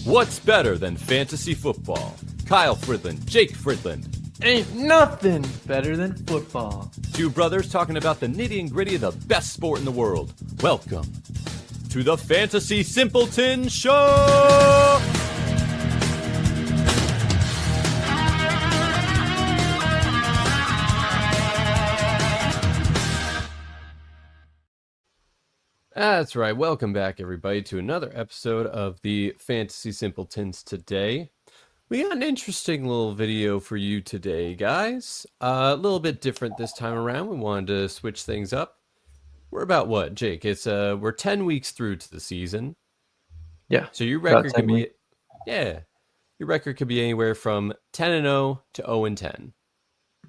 What's better than fantasy football? Kyle Fridland, Jake Fridland. Ain't nothing better than football. Two brothers talking about the nitty and gritty of the best sport in the world. Welcome to the Fantasy Simpletons Show! That's right. Welcome back, everybody, to another episode of the Fantasy Simpletons today. We got an interesting little video for you today, guys. A little bit different this time around. We wanted to switch things up. We're about what, Jake? We're 10 weeks through to the season. Yeah. So your record could be, your record could be anywhere from 10-0 to 0-10.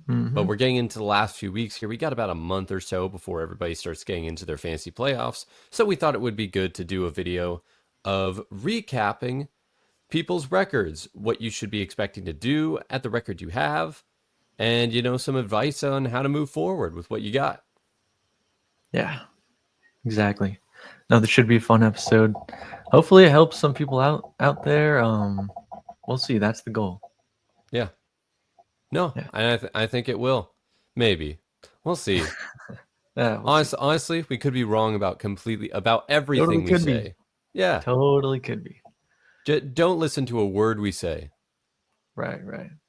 But we're getting into the last few weeks here. We got about a month or so before everybody starts getting into their fantasy playoffs. So we thought it would be good to do a video of recapping people's records, what you should be expecting to do at the record you have, and, you know, some advice on how to move forward with what you got. Yeah, exactly. No, this should be a fun episode. Hopefully it helps some people out there. We'll see. That's the goal. Yeah. No, yeah. I think it will. Maybe. We'll see. Honestly, we could be wrong about everything we say. Yeah. Totally could be. Don't listen to a word we say. Right.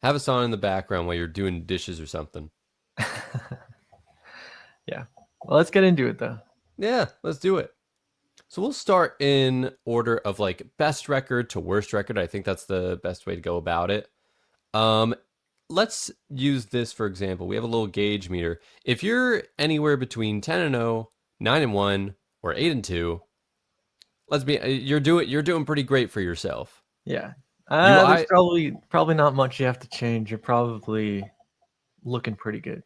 Have us on in the background while you're doing dishes or something. Yeah. Well, let's get into it, though. Yeah, let's do it. So we'll start in order of like best record to worst record. I think that's the best way to go about it. Let's use this for example. We have a little gauge meter. If you're anywhere between 10-0, 9-1, or 8-2, you're doing pretty great for yourself. Yeah. There's probably not much you have to change. You're probably looking pretty good.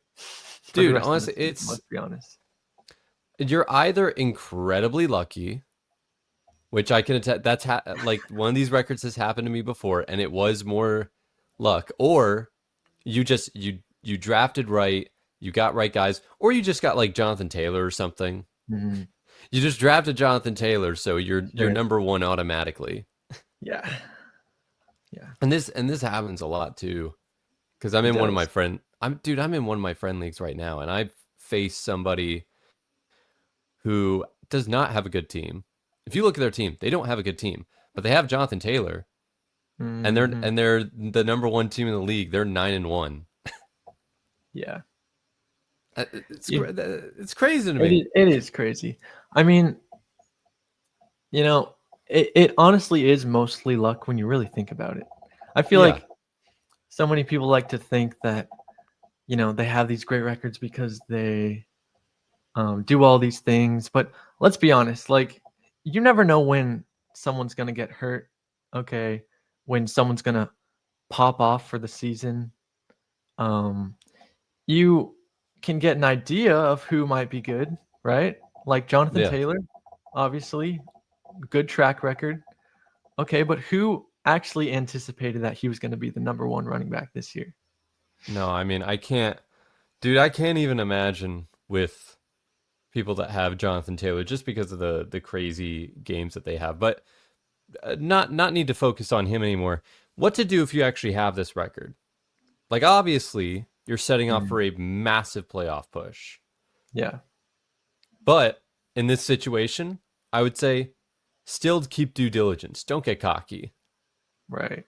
Dude, honestly, let's be honest. You're either incredibly lucky, which I can attest. That's like one of these records has happened to me before, and it was more luck, or you drafted right, you got right guys, or you just got like Jonathan Taylor or something. Mm-hmm. You just drafted Jonathan Taylor, so you're number one automatically. Yeah. And this happens a lot too, because I'm in one of my friend leagues right now, and I've faced somebody who does not have a good team. If you look at their team, they don't have a good team, but they have Jonathan Taylor. And they're the number one team in the league. They're 9-1. Yeah, it's crazy to me. It is crazy. I mean, you know, it honestly is mostly luck when you really think about it. I feel like so many people like to think that, you know, they have these great records because they do all these things. But let's be honest, like, you never know when someone's gonna get hurt. Okay. When someone's going to pop off for the season, you can get an idea of who might be good, right? Like Jonathan Taylor, obviously, good track record. Okay, but who actually anticipated that he was going to be the number one running back this year? No, I mean, I can't even imagine with people that have Jonathan Taylor just because of the crazy games that they have. But not need to focus on him anymore. What to do if you actually have this record? Like, obviously, you're setting up for a massive playoff push. Yeah. But in this situation, I would say still keep due diligence. Don't get cocky. Right.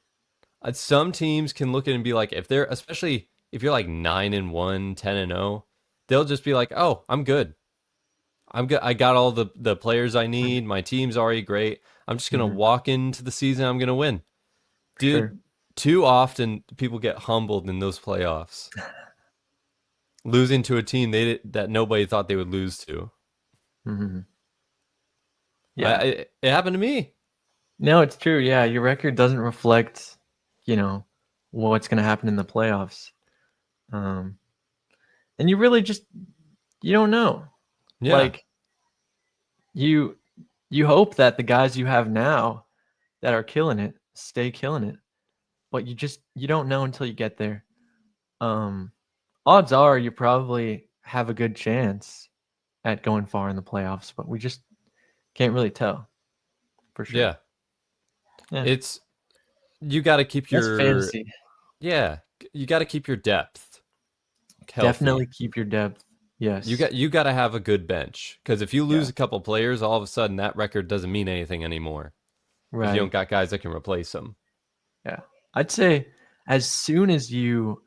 Some teams can look at it and be like, especially if you're like 9-1, 10-0, they'll just be like, oh, I'm good. I got all the players I need. My team's already great. I'm just going to walk into the season. I'm going to win. Dude, Too often people get humbled in those playoffs. Losing to a team that nobody thought they would lose to. Mm-hmm. Yeah. It happened to me. No, it's true. Yeah, your record doesn't reflect, you know, what's going to happen in the playoffs. And you really you don't know. Yeah. Like, you hope that the guys you have now that are killing it stay killing it, but you don't know until you get there. Odds are you probably have a good chance at going far in the playoffs, but we just can't really tell for sure. Yeah. you got to keep That's your fantasy. yeah, you got to keep your depth healthy. Definitely keep your depth. Yes. You got to have a good bench because if you lose Yeah. a couple players, all of a sudden that record doesn't mean anything anymore if you don't Right. got guys that can replace them. Yeah. I'd say as soon as you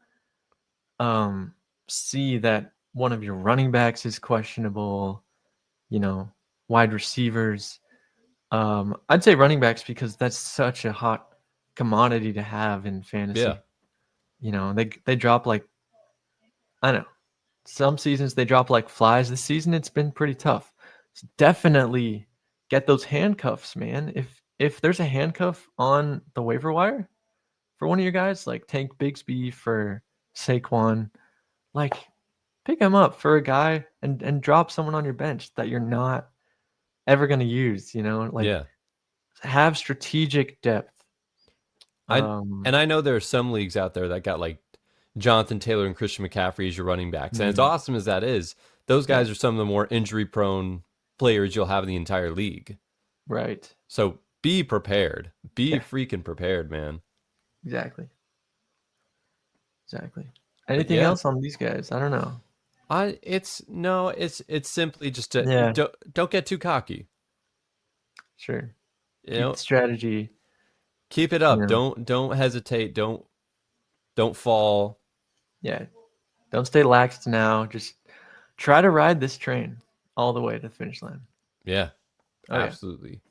um see that one of your running backs is questionable, you know, wide receivers, I'd say running backs because that's such a hot commodity to have in Yeah, fantasy. You know, they drop like, I don't know, some seasons they drop like flies. This season it's been pretty tough. So definitely get those handcuffs, man. If there's a handcuff on the waiver wire for one of your guys, like Tank Bigsby for Saquon, like pick him up for a guy and drop someone on your bench that you're not ever going to use, you know, like yeah. have strategic depth. I Um, and I know there are some leagues out there that got like Jonathan Taylor and Christian McCaffrey as your running backs, and as mm, awesome as that is, those yeah, guys are some of the more injury-prone players you'll have in the entire league. right. So be prepared. Be Yeah, freaking prepared, man. exactly. Exactly. But Anything yeah, else on these guys? I don't know. I it's no, it's simply just to Yeah, don't get too cocky. sure. You Keep the know, strategy, keep it you up. know. Don't hesitate. Don't fall. Yeah. Don't stay laxed now. Just try to ride this train all the way to the finish line. Yeah, Oh yeah. absolutely.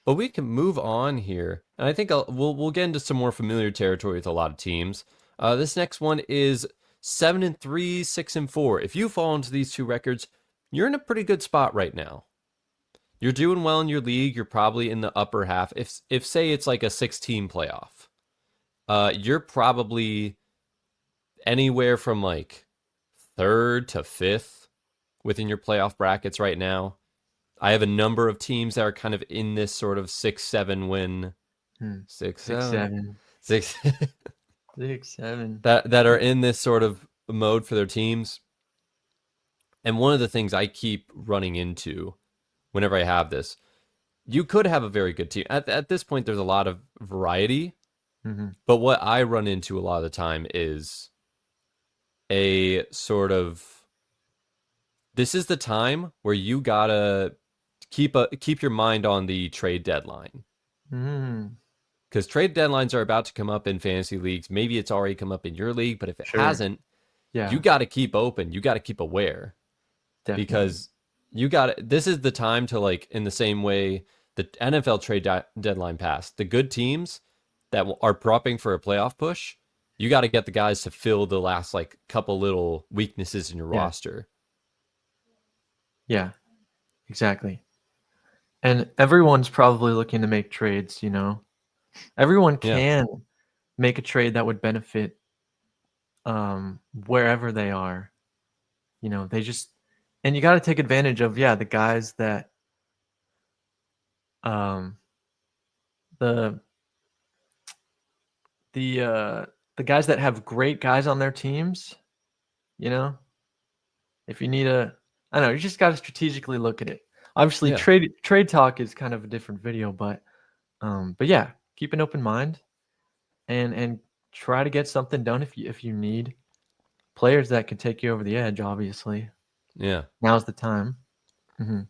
But we can move on here, and I think we'll get into some more familiar territory with a lot of teams. This next one is 7-3, 6-4. If you fall into these two records, you're in a pretty good spot right now. You're doing well in your league. You're probably in the upper half. If say it's like a 16 playoff, you're probably anywhere from like third to fifth within your playoff brackets right now. I have a number of teams that are kind of in this sort of 6-7 win, Hmm. six Six, seven seven. six 6, 7. that are in this sort of mode for their teams. And one of the things I keep running into whenever I have this, you could have a very good team. At this point, there's a lot of variety, Mm-hmm. but what I run into a lot of the time is a sort of this is the time where you gotta keep your mind on the trade deadline Mm, because trade deadlines are about to come up in fantasy leagues. Maybe it's already come up in your league, but if it sure. hasn't, you Yeah, got to keep open. You got to keep aware definitely. because you got this is the time to like in the same way the NFL deadline passed. The good teams that are prepping for a playoff push, you got to get the guys to fill the last like couple little weaknesses in your Yeah, roster. yeah, exactly. And everyone's probably looking to make trades, you know. Everyone Yeah, can make a trade that would benefit wherever they are. You know, they just and you got to take advantage of the guys that um the the uh the guys that have great guys on their teams, you know. If you need I don't know, you just got to strategically look at it. Obviously yeah, trade talk is kind of a different video, but yeah, keep an open mind and try to get something done if you need players that can take you over the edge, obviously. yeah. Now's the time. Hmm.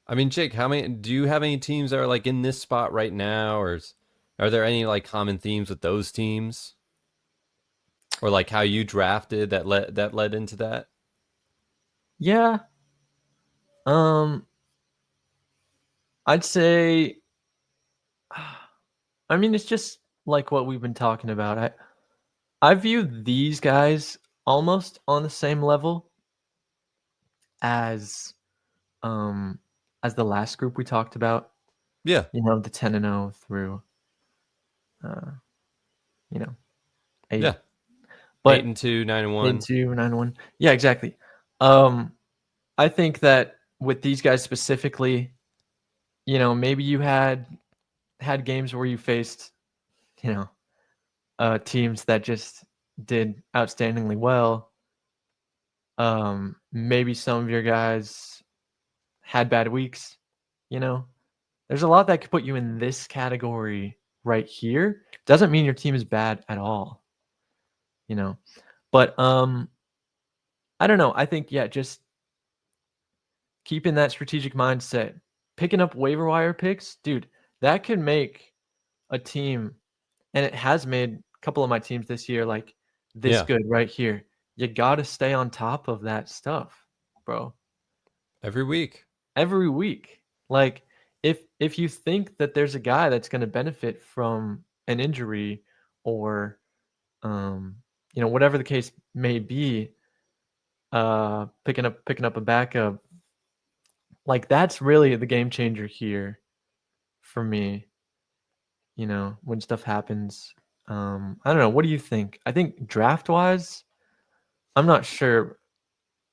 I mean, Jake, how many do you have any teams that are like in this spot right now, or are there any like common themes with those teams, or like how you drafted that led into that? Yeah. Um, I'd say, I mean, it's just like what we've been talking about. I view these guys almost on the same level as um as the last group we talked about. Yeah, You know, the 10-0 through uh, you know, yeah. 8. Eight But and two, 9-1. 8-2, 9-1. Yeah, exactly. Um, I think that with these guys specifically, you know, maybe you had games where you faced, you know, teams that just did outstandingly well. Maybe some of your guys had bad weeks, you know. There's a lot that could put you in this category right here doesn't mean your team is bad at all. But I don't know. I think just keeping that strategic mindset, picking up waiver wire picks, dude, that could make a team, and it has made a couple of my teams this year like this good right here. You got to stay on top of that stuff, bro. Every week. Every week. Like if you think that there's a guy that's going to benefit from an injury or whatever the case may be, picking up a backup, like that's really the game changer here for me. When stuff happens. I don't know. What do you think? I think draft wise, I'm not sure.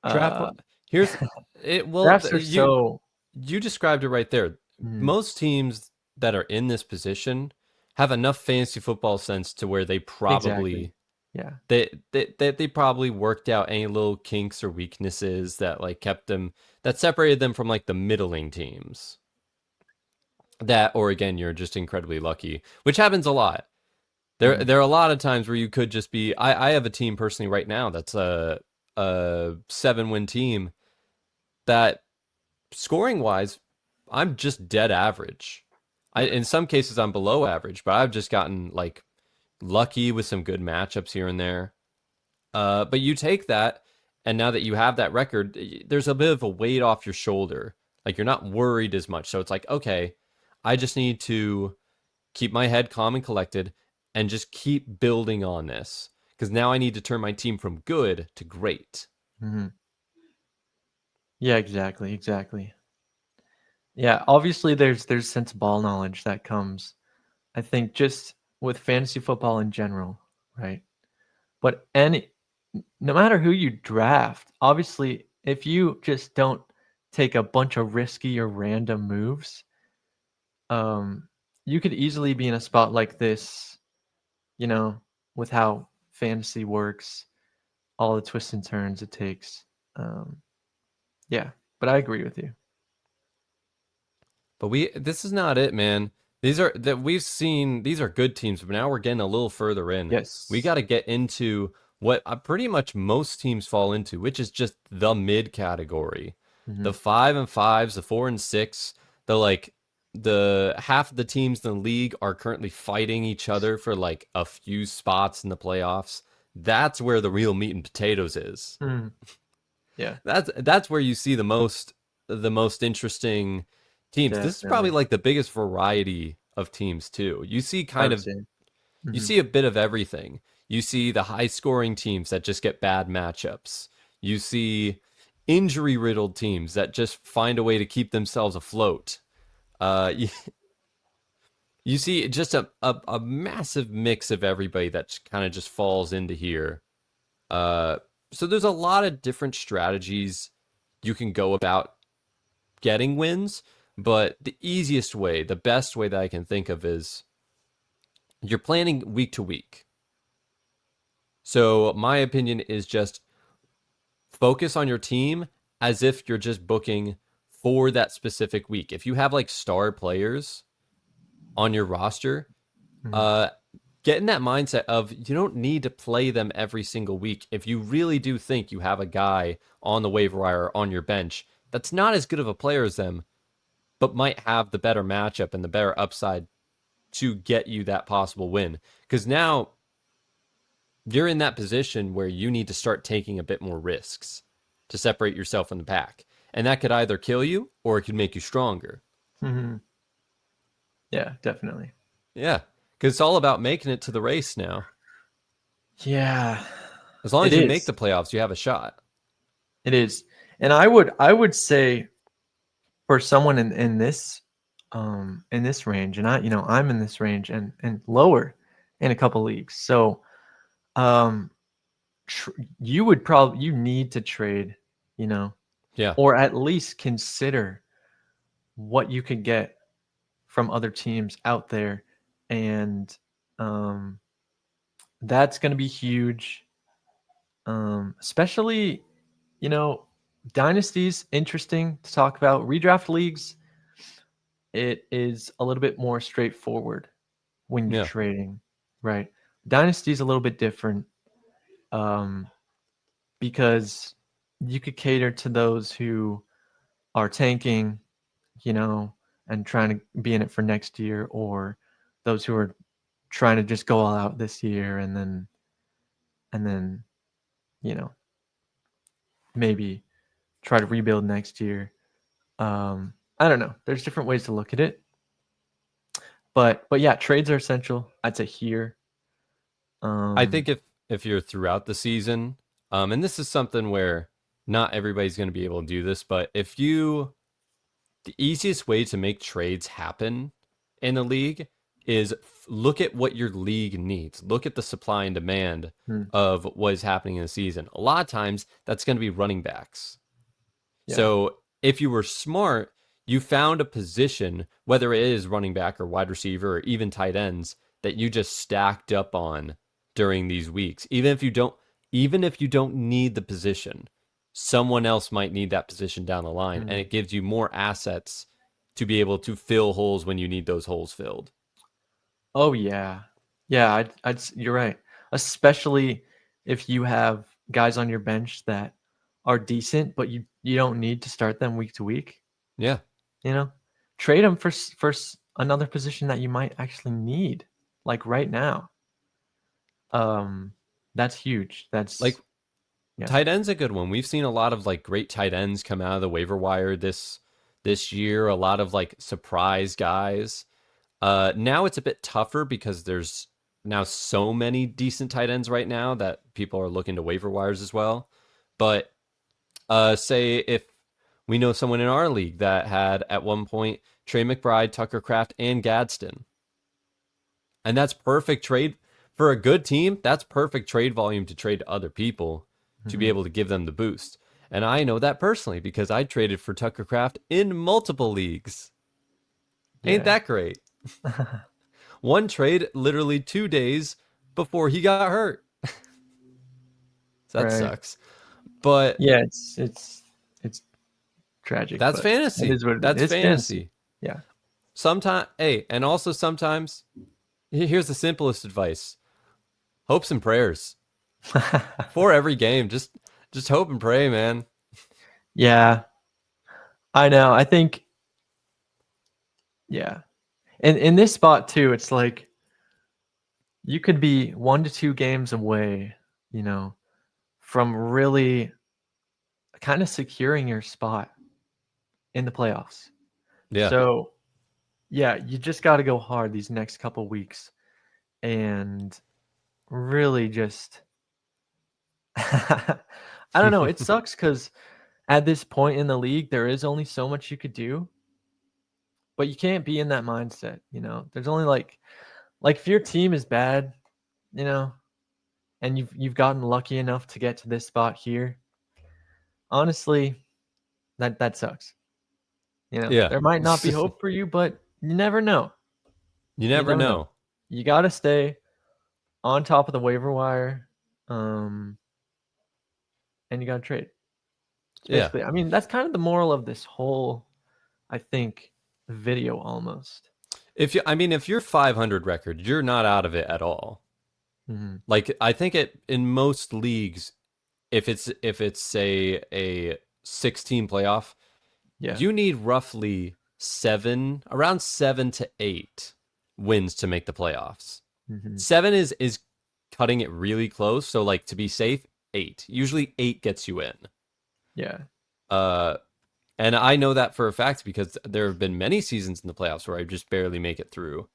Draft. Uh, Here's it. Well, Drafts are so. you described it right there. Most teams that are in this position have enough fantasy football sense to where they probably they probably worked out any little kinks or weaknesses that like that separated them from like the middling teams. That, or again, you're just incredibly lucky, which happens a lot. There are a lot of times where you could just be. I have a team personally right now that's a 7-win team that scoring wise, I'm just dead average. In some cases I'm below average, but I've just gotten like lucky with some good matchups here and there. But you take that, and now that you have that record, there's a bit of a weight off your shoulder. Like you're not worried as much. So it's like, okay, I just need to keep my head calm and collected and just keep building on this. Because now I need to turn my team from good to great. Mm-hmm. Yeah, exactly. Yeah, obviously there's sense ball knowledge that comes, I think, just with fantasy football in general, right? But no matter who you draft, obviously, if you just don't take a bunch of risky or random moves, you could easily be in a spot like this, with how fantasy works, all the twists and turns it takes. Yeah, but I agree with you. But this is not it, man. These are that we've seen. These are good teams, but now we're getting a little further in. We Yes. got to get into what pretty much most teams fall into, which is just the mid category, the 5-5s, the 4-6, the half of the teams in the league are currently fighting each other for like a few spots in the playoffs. That's where the real meat and potatoes is. Yeah. That's where you see the most interesting teams. This is probably Definitely. like the biggest variety of teams too. You see I kind would of say. you see a bit of everything. You see the high scoring teams that just get bad matchups. You see injury riddled teams that just find a way to keep themselves afloat. You, you see just a massive mix of everybody that kind of just falls into here. Uh, so there's a lot of different strategies you can go about getting wins, but the easiest way, the best way that I can think of is you're planning week to week. So my opinion is just focus on your team as if you're just booking for that specific week. If you have like star players on your roster, uh get in that mindset of you don't need to play them every single week. If you really do think you have a guy on the waiver wire on your bench that's not as good of a player as them, but might have the better matchup and the better upside to get you that possible win. Because now you're in that position where you need to start taking a bit more risks to separate yourself from the pack. And that could either kill you or it could make you stronger. Yeah, definitely. Yeah. Because it's all about making it to the race now. Yeah, As long it as you make is. the playoffs, you have a shot. It is. And I would say for someone in this range, and I'm in this range and lower in a couple leagues. So um you need to trade, Yeah. or at least consider what you could get from other teams out there, and um that's going to be huge. Especially, you know, dynasties interesting to talk about. Redraft leagues, it is a little bit more straightforward. when you're Yeah. trading, right? Dynasty is a little bit different, um, because you could cater to those who are tanking, and trying to be in it for next year, or those who are trying to just go all out this year and then you know maybe try to rebuild next year. I don't know. There's different ways to look at it, but yeah, trades are essential. I'd say here. I think Um, if you're throughout the season, and this is something where not everybody's going to be able to do this, but if you the easiest way to make trades happen in the league is look at what your league needs. Look at the supply and demand hmm, of what is happening in the season. A lot of times that's going to be running backs. yeah. So if you were smart, you found a position, whether it is running back or wide receiver or even tight ends, that you just stacked up on during these weeks. Even if you don't need the position, someone else might need that position down the line, and Hmm. it gives you more assets to be able to fill holes when you need those holes filled. Oh yeah, yeah. You're right. Especially if you have guys on your bench that are decent, but you don't need to start them week to week. Yeah. You know, trade them another position that you might actually need, like right now. Um, that's huge. Like Yeah. tight end's a good one. We've seen a lot of like great tight ends come out of the waiver wire this year, a lot of like surprise guys. Now it's a bit tougher because there's now so many decent tight ends right now that people are looking to waiver wires as well. But say if we know someone in our league that had at one point Trey McBride, Tucker Kraft, and Gadsden, and that's perfect trade for a good team. That's perfect trade volume to trade to other people to be Hmm. able to give them the boost. And I know that personally because I traded for Tucker Kraft in multiple leagues. Ain't Yeah. that great? One trade literally 2 days before he got hurt. So that Right. sucks. But Yeah. It's tragic, that's but it fantasy. is what it is. That's It's fantasy. fantasy. Yeah. Sometimes, hey, and also sometimes, here's the simplest advice: hopes and prayers before every game. Just hope and pray, man. Yeah. I know. I think. Yeah. And in this spot too, it's like you could be 1 to 2 games away, you know, from really kind of securing your spot in the playoffs. Yeah. So, yeah, you just got to go hard these next couple weeks and really just I don't know, it sucks cuz at this point in the league there is only so much you could do, but you can't be in that mindset, you know. There's only like if your team is bad, you know, and you've gotten lucky enough to get to this spot here, honestly, that sucks. You know, Yeah. there might not be hope for you, but you never know. You You never never know. know. You got to stay on top of the waiver wire, um, and you got to trade. It's Yeah. basically, I mean, that's kind of the moral of this whole, I think, video almost. If you're 500 record, you're not out of it at all. Hmm. Like I think it in most leagues, if it's say a 16 playoff, Yeah. you need roughly around 7 to 8 wins to make the playoffs. Hmm. 7 is cutting it really close. So like to be safe, 8. Usually 8 gets you in. Yeah. Uh, and I know that for a fact because there have been many seasons in the playoffs where I just barely make it through.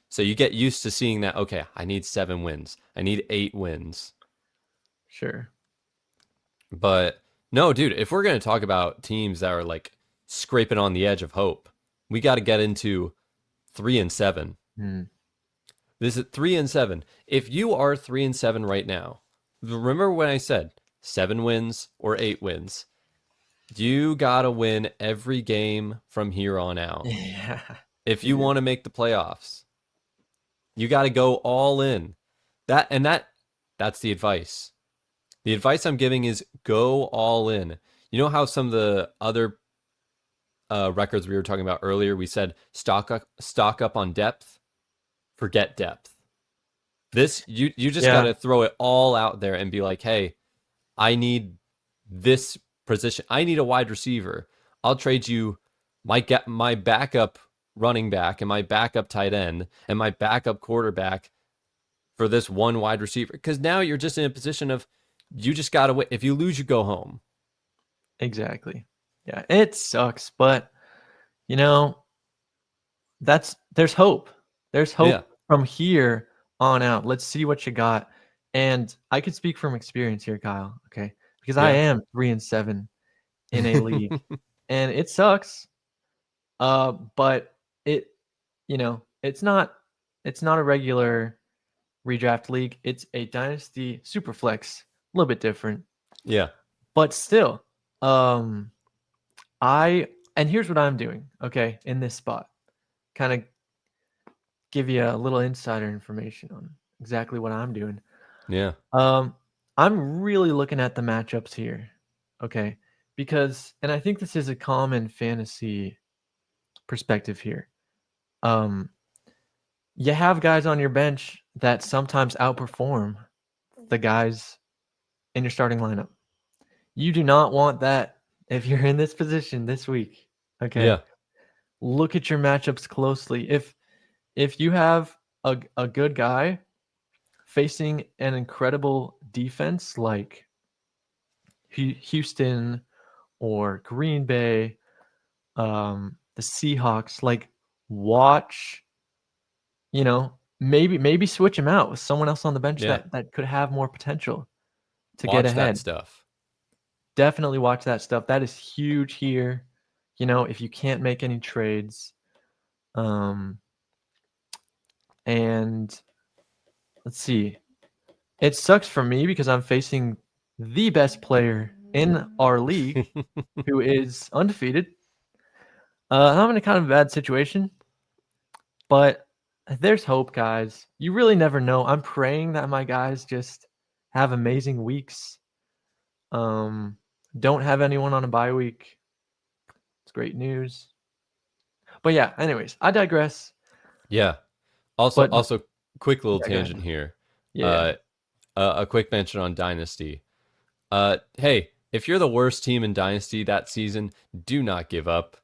So you get used to seeing that. Okay, I need 7 wins. I need 8 wins. Sure. But no, dude, if we're gonna talk about teams that are like scraping on the edge of hope, we got to get into 3-7. Mm. This is 3-7. If you are 3-7 right now, remember when I said 7 wins or 8 wins? You gotta win every game from here on out. Yeah. If You you do. want to make the playoffs, you got to go all in. That's the advice. The advice I'm giving is go all in. You know how some of the other records we were talking about earlier, we said stock up on depth. forget depth. This you just got Yeah, to throw it all out there and be like, hey, I need this position. I need a wide receiver. I'll trade you my backup running back and my backup tight end and my backup quarterback for this one wide receiver. Because now you're just in a position of you just got to wait. If you lose, you go home. exactly. Yeah, it sucks, but you know, there's hope. There's Yeah. hope from here on out. Let's see what you got. And I could speak from experience here, Kyle, okay? Because I Yeah. am 3-7 in a league and it sucks. But it it's not a regular redraft league. It's a dynasty super flex, a little bit different. Yeah. But still, um and here's what I'm doing, okay, in this spot. Kind of give you a little insider information on exactly what I'm doing. Yeah. Um, I'm really looking at the matchups here, okay? Because, and I think this is a common fantasy perspective here. Um, you have guys on your bench that sometimes outperform the guys in your starting lineup. You do not want that if you're in this position this week, okay? Yeah. Look at your matchups closely. If you have a good guy facing an incredible defense like Houston or Green Bay, the Seahawks, like watch, maybe switch him out with someone else on the bench Yeah. that could have more potential to get Watch that ahead. stuff. Definitely watch that stuff. That is huge here. If you can't make any trades, um, and let's see, it sucks for me because I'm facing the best player in our league who is undefeated. I'm in a kind of bad situation, but there's hope, guys. You really never know. I'm praying that my guys just have amazing weeks. Um, don't have anyone on a bye week. It's great news. But yeah, anyways, I digress. Yeah. Also, But also, quick little yeah, go ahead. tangent here. Yeah. Uh, a quick mention on Dynasty. Hey, if you're the worst team in Dynasty that season, do not give up.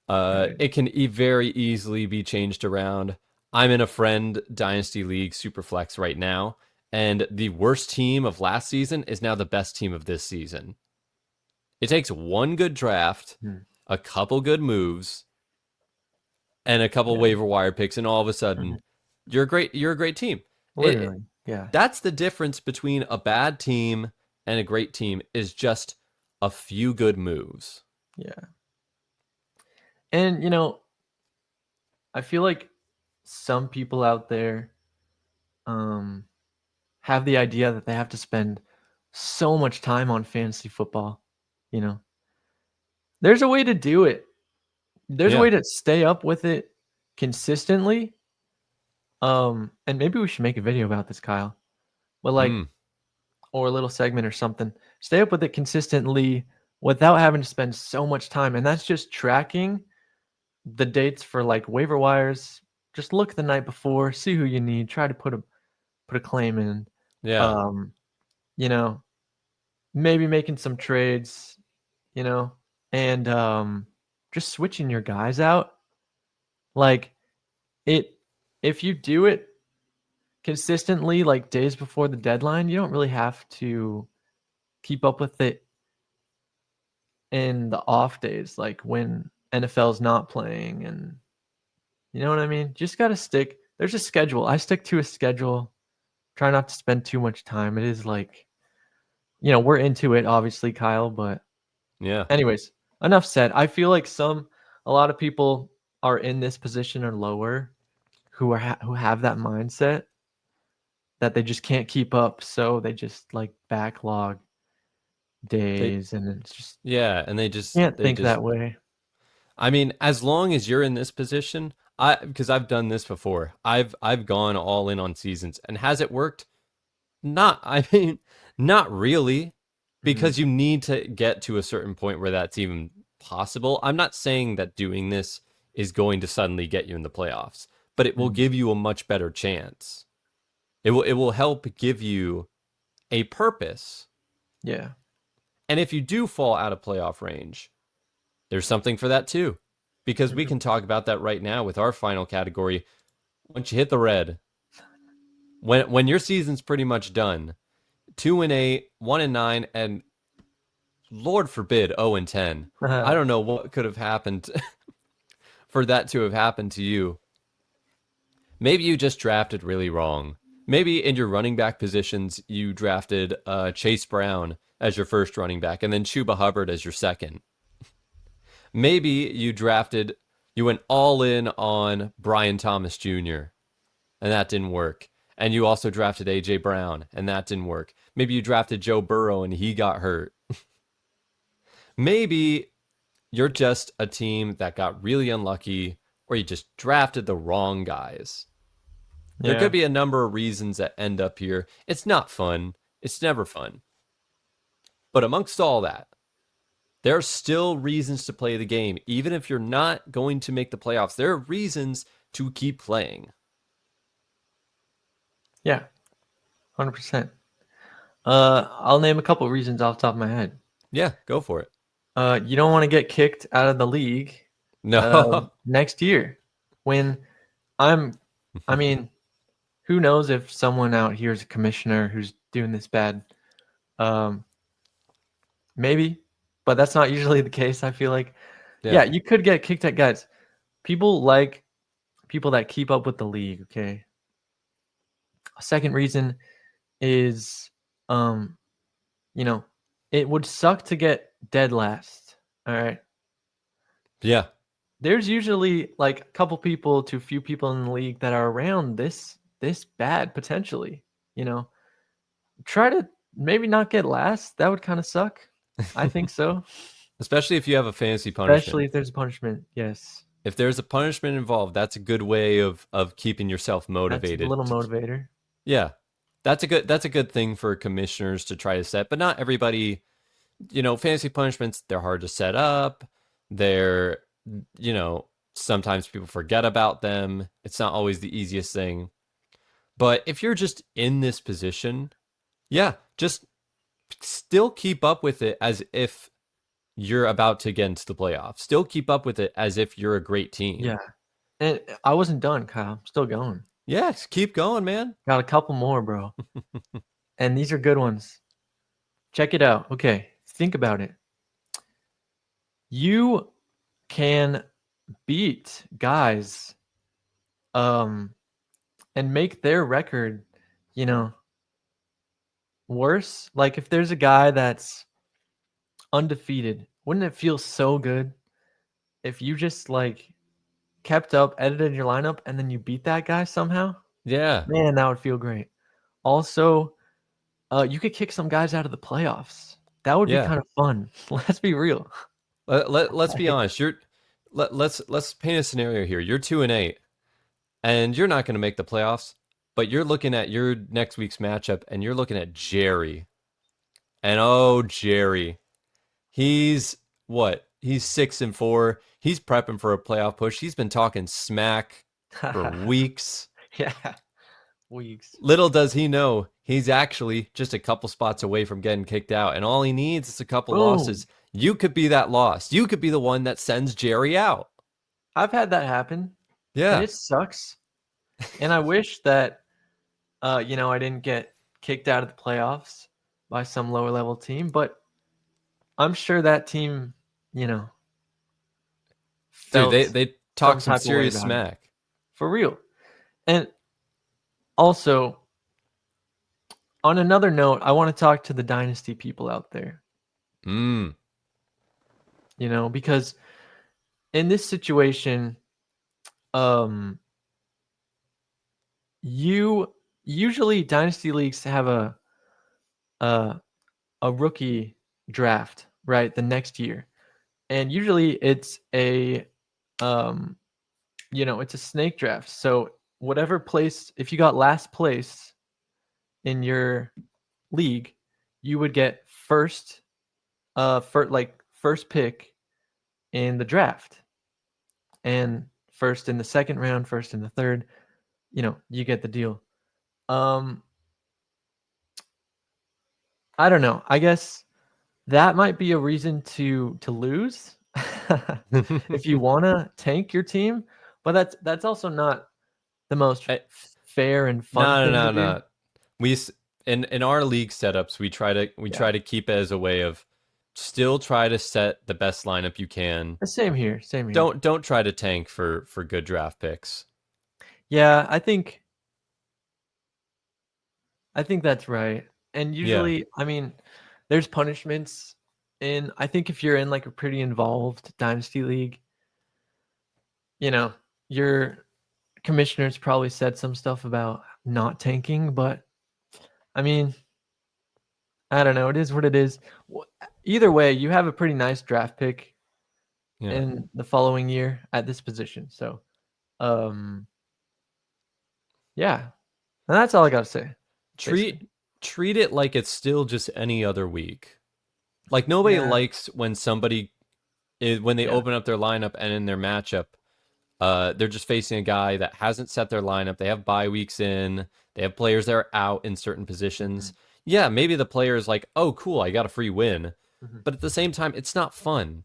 Right. It can very easily be changed around. I'm in a friend Dynasty League Superflex right now, and the worst team of last season is now the best team of this season. It takes one good draft, Hmm. a couple good moves, and a couple Yeah. waiver wire picks, and all of a sudden, Mhm. you're a great team. Literally. Yeah. That's the difference between a bad team and a great team is just a few good moves. Yeah. And I feel like some people out there um have the idea that they have to spend so much time on fantasy football, you know. There's a way to do it. There's a Yeah. way to stay up with it consistently. And maybe we should make a video about this, Kyle. But Mm. or a little segment or something. Stay up with it consistently without having to spend so much time. And that's just tracking the dates for like waiver wires. Just look the night before, see who you need, try to put a claim in. Yeah. Um, you know, maybe making some trades, you know, and just switching your guys out. Like it if you do it consistently like days before the deadline, you don't really have to keep up with it in the off days, like when NFL's not playing, and you know what I mean? Just got to stick. There's a schedule. I stick to a schedule. Try not to spend too much time. It is like, we're into it, obviously, Kyle. But, Yeah. anyways, enough said. I feel like a lot of people are in this position or lower who have that mindset that they just can't keep up. So they just like backlog They days, and it's just yeah, and can't they think just that way. I mean, as long as you're in this position, I because I've done this before. I've gone all in on seasons and has it worked? Not I mean, not really Mhm. because you need to get to a certain point where that's even possible. I'm not saying that doing this is going to suddenly get you in the playoffs, but it will give you a much better chance. It will help give you a purpose. Yeah. And if you do fall out of playoff range, there's something for that too. Because we can talk about that right now with our final category. Once you hit the red, when your season's pretty much done, 2-8, 1-9, and Lord forbid 0-10. I don't know what could have happened for that to have happened to you. Maybe you just drafted really wrong. Maybe in your running back positions, you drafted Chase Brown as your first running back and then Chuba Hubbard as your second. Maybe you went all in on Brian Thomas Jr., and that didn't work. And you also drafted A.J. Brown, and that didn't work. Maybe you drafted Joe Burrow and he got hurt. Maybe you're just a team that got really unlucky, or you just drafted the wrong guys. There could be a number of reasons that end up here. It's not fun. It's never fun. But amongst all that, there are still reasons to play the game. Even if you're not going to make the playoffs, there are reasons to keep playing. Yeah, 100%. I'll name a couple of reasons off the top of my head. Yeah, go for it. You don't want to get kicked out of the league No. next year. When I mean, who knows if someone out here is a commissioner who's doing this bad. Maybe, but that's not usually the case, I feel like. Yeah, you could get kicked out, guys. People like people that keep up with the league, okay? A second reason is it would suck to get dead last. All right. Yeah. There's usually like a couple people to a few people in the league that are around this bad potentially. Try to maybe not get last. That would kind of suck. I think so. Especially if you have a fantasy punishment. Especially if there's a punishment. Yes. If there's a punishment involved, that's a good way of keeping yourself motivated. That's a little motivator. Yeah. That's a good thing for commissioners to try to set, but not everybody, fantasy punishments, they're hard to set up. They're, sometimes people forget about them. It's not always the easiest thing. But if you're just in this position, yeah, just still keep up with it as if you're about to get into the playoffs. Still keep up with it as if you're a great team. Yeah. And I wasn't done, Kyle. I'm still going. Yes, keep going, man. Got a couple more, bro. And these are good ones. Check it out. Okay, think about it. You can beat guys and make their record, worse. Like if there's a guy that's undefeated, wouldn't it feel so good if you just like kept up, edited your lineup, and then you beat that guy somehow? Yeah. Man, that would feel great. Also, you could kick some guys out of the playoffs. That would be kind of fun. Let's be real. Let's be honest. Let's paint a scenario here. You're 2-8, and you're not going to make the playoffs. But you're looking at your next week's matchup, and you're looking at Jerry. And oh, Jerry, he's what? He's 6-4. He's prepping for a playoff push. He's been talking smack for weeks. Yeah, weeks. Little does he know, he's actually just a couple spots away from getting kicked out, and all he needs is a couple losses. You could be that loss. You could be the one that sends Jerry out. I've had that happen. Yeah. And it sucks. And I wish that, I didn't get kicked out of the playoffs by some lower level team, but I'm sure that team, dude, they talk some serious smack. For real. And also, on another note, I want to talk to the dynasty people out there. Because in this situation, usually dynasty leagues have a rookie draft, right? The next year. And usually it's it's a snake draft. So whatever place, if you got last place in your league, you would get first pick in the draft. And first in the second round, first in the third, you get the deal. I don't know. I guess that might be a reason to lose if you want to tank your team, but that's also not the most I, fair and fun no, no, thing to no, do. no. We in our league setups, we Yeah. try to keep it as a way of still try to set the best lineup you can. Same here. Same here. Don't try to tank for good draft picks. Yeah, I think that's right. And Yeah. usually, I mean, there's punishments I think if you're in like a pretty involved dynasty league, your commissioners probably said some stuff about not tanking, but I mean, I don't know. It is what it is. Either way, you have a pretty nice draft pick Yeah. in the following year at this position. So, um, yeah, and that's all I got to say, Treat basically. treat it like it's still just any other week. Like nobody Yeah, likes when somebody when they yeah, open up their lineup and in their matchup, they're just facing a guy that hasn't set their lineup. They have bye weeks in. They have players that are out in certain hmm positions. Yeah, maybe the player is like, "Oh, cool, I got a free win," hmm but at the same time, it's not fun.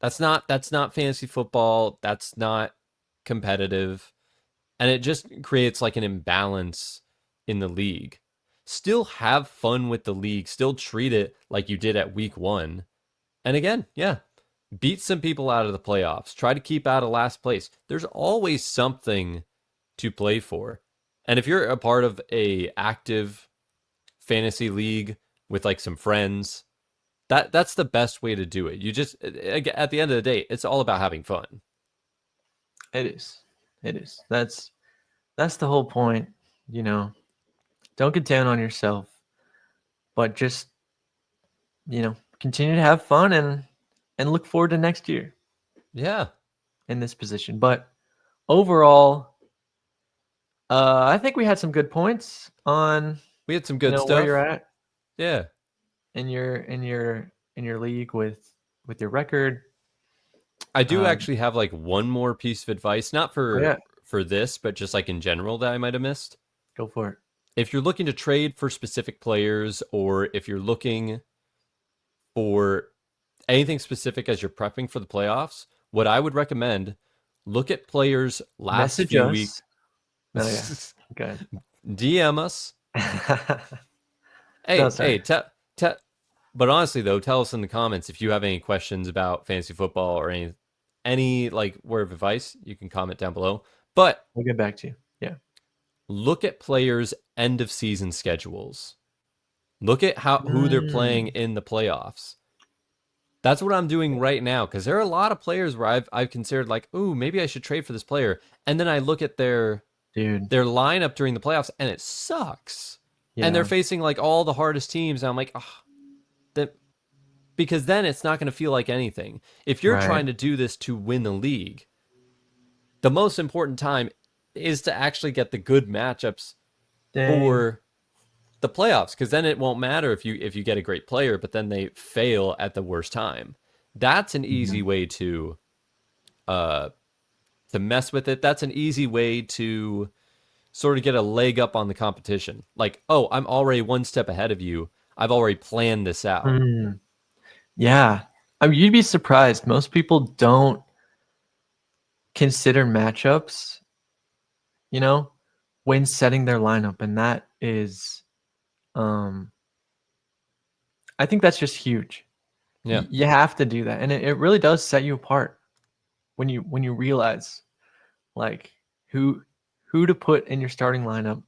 That's not fantasy football. That's not competitive, and it just creates like an imbalance in the league. Still have fun with the league. Still treat it like you did at week one. And again, yeah, beat some people out of the playoffs. Try to keep out of last place. There's always something to play for. And if you're a part of a active fantasy league with like some friends, that's the best way to do it. You just at the end of the day, it's all about having fun. it is. It is. That's the whole point. You know, don't get down on yourself, but just continue to have fun and look forward to next year Yeah. in this position. But overall, I think we had some good points on We had some good where you're stuff. at Yeah. in your league with your record. I do Um, actually have like one more piece of advice, not oh yeah, for this, but just like in general that I might have missed. go for it. If you're looking to trade for specific players or if you're looking for anything specific as you're prepping for the playoffs, what I would recommend, look at players last Message few weeks. us. No, yeah, good. DM us. No, Hey, sorry. but honestly though, tell us in the comments if you have any questions about fantasy football or any like word of advice, you can comment down below. But We'll get back to you. Yeah. look at players' end of season schedules. Look at who they're playing Mm, in the playoffs. That's what I'm doing right now because there are a lot of players where I've considered like, ooh, maybe I should trade for this player, and then I look at dude. their lineup during the playoffs and it sucks, and they're Yeah. facing like all the hardest teams, and I'm like, oh, that because then it's not going to feel like anything. If you're Right. trying to do this to win the league, the most important time is to actually get the good matchups Dang. for the playoffs because then it won't matter if you get a great player but then they fail at the worst time. That's an easy Mhm. way uh to mess with it. That's an easy way to sort of get a leg up on the competition. Like, oh, I'm already one step ahead of you. I've already planned this out. Mm, yeah. I mean, you'd be surprised. Most people don't consider matchups, you know, when setting their lineup, and that is, um, I think that's just huge. Yeah. You have to do that, and it really does set you apart when you realize like who who to put in your starting lineup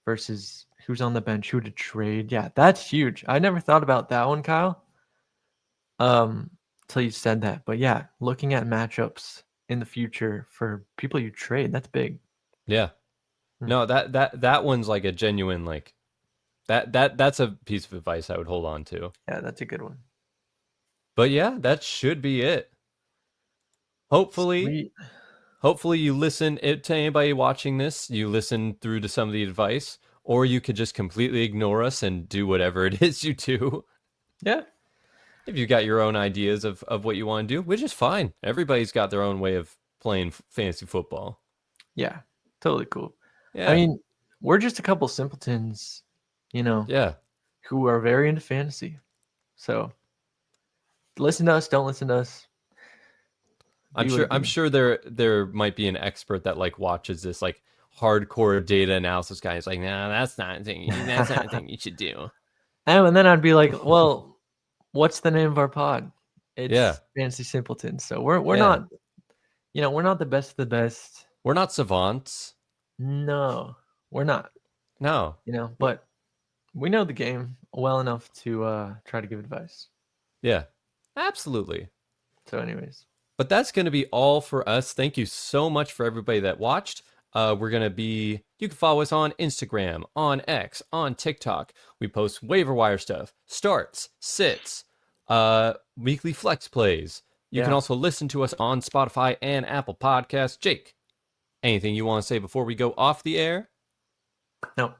versus who's on the bench, who to trade. Yeah, that's huge. I never thought about that one, Kyle. Till you said that. But yeah, looking at matchups in the future for people you trade, that's big. Yeah. Hmm. No, that one's like a genuine like that's a piece of advice I would hold on to. Yeah, that's a good one. But yeah, that should be it. Hopefully, Sweet. hopefully you listen to anybody watching this, you listen through to some of the advice, or you could just completely ignore us and do whatever it is you do. Yeah. If you got your own ideas of what you want to do, which is fine. Everybody's got their own way of playing fantasy football. Yeah, totally cool. I Yeah. mean, we're just a couple simpletons, Yeah. who are very into fantasy. So listen to us, don't listen to us. Do what you I'm do. sure there might be an expert that like watches this like hardcore data analysis guy. He's like, nah, that's not a thing. That's not a thing you should do. And then I'd be like, well, what's the name of our pod? Yeah. It's Fantasy Simpletons. So we're Yeah. not, we're not the best of the best. We're not savants. No, we're not. No. But we know the game well enough to try to give advice. Yeah. Absolutely. So, anyways. But that's going to be all for us. Thank you so much for everybody that watched. You can follow us on Instagram, on X, on TikTok. We post waiver wire stuff, starts, sits, weekly flex plays. You can also listen to us on Spotify and Apple Podcasts. Jake, anything you want to say before we go off the air? No,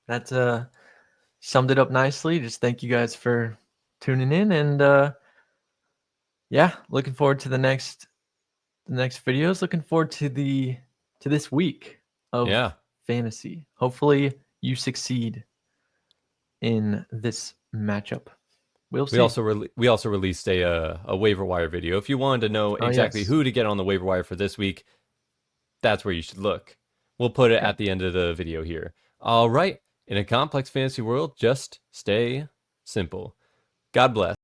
that summed it up nicely. Just thank you guys for tuning in, and looking forward to the next videos. Looking forward to this week of fantasy. Hopefully you succeed in this matchup. We'll see. We also released a waiver wire video. If you wanted to know exactly who to get on the waiver wire for this week, that's where you should look. We'll put it at the end of the video here. All right. In a complex fantasy world, just stay simple. God bless.